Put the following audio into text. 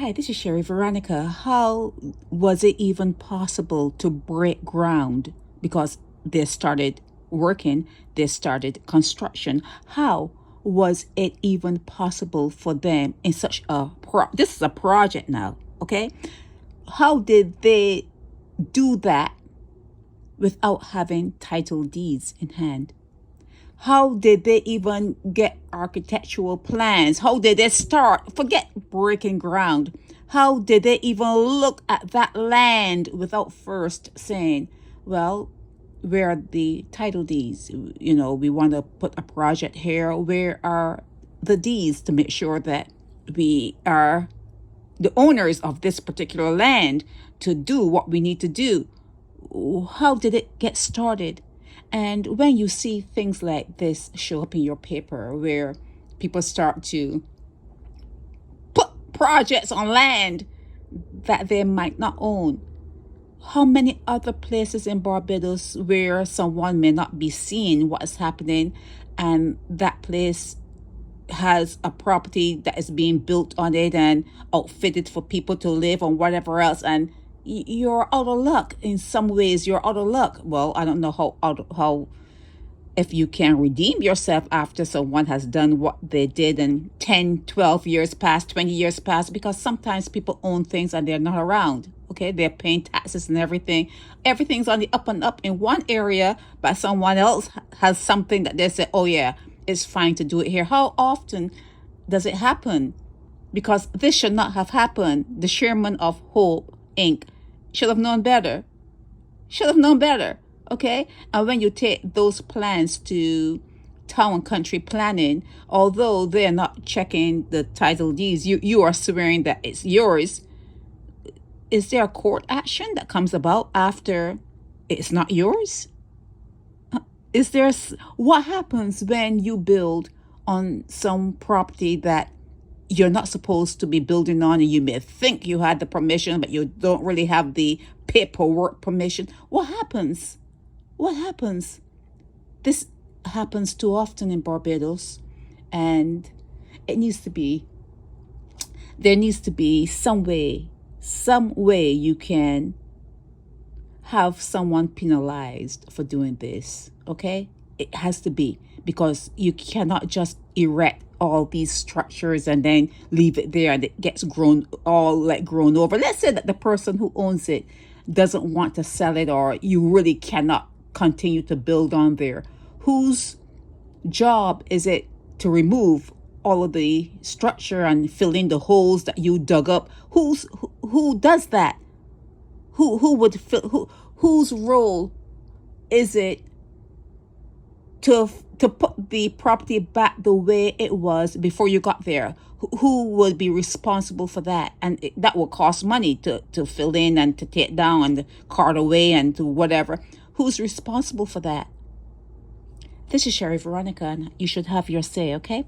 Hi, this is Sherry Veronica. How was it even possible to break ground? Because they started working, they started construction. How was it even possible for them in such a this is a project now, okay? How did they do that without having title deeds in hand? How did they even get architectural plans? How did they start? Forget breaking ground. How did they even look at that land without first saying, well, where are the title deeds? You know, we want to put a project here. Where are the deeds to make sure that we are the owners of this particular land to do what we need to do? How did it get started? And when you see things like this show up in your paper, where people start to put projects on land that they might not own, how many other places in Barbados where someone may not be seeing what is happening, and that place has a property that is being built on it and outfitted for people to live or whatever else, and you're out of luck. In some ways you're out of luck. Well, I don't know how if you can redeem yourself after someone has done what they did and 10, 12 years past, 20 years past, because sometimes people own things and they're not around. Okay, they're paying taxes and everything's on the up and up in one area, but someone else has something that they say, oh yeah, it's fine to do it here. How often does it happen? Because this should not have happened. The chairman of Hope Inc. should have known better. Okay? And when you take those plans to town and country planning, although they're not checking the title deeds, you are swearing that it's yours. Is there a court action that comes about after it's not yours? What happens when you build on some property that you're not supposed to be building on, and you may think you had the permission, but you don't really have the paperwork permission? What happens? This happens too often in Barbados, and there needs to be some way you can have someone penalized for doing this, okay? It has to be, because you cannot just erect all these structures and then leave it there and it gets grown over. Let's say that the person who owns it doesn't want to sell it, or you really cannot continue to build on there. Whose job is it to remove all of the structure and fill in the holes that you dug up? Who does that? Whose role is it to put the property back the way it was before you got there? Who would be responsible for that? And that will cost money to fill in and to take down and to cart away and to whatever. Who's responsible for that? This is Sherry Veronica, and you should have your say, okay?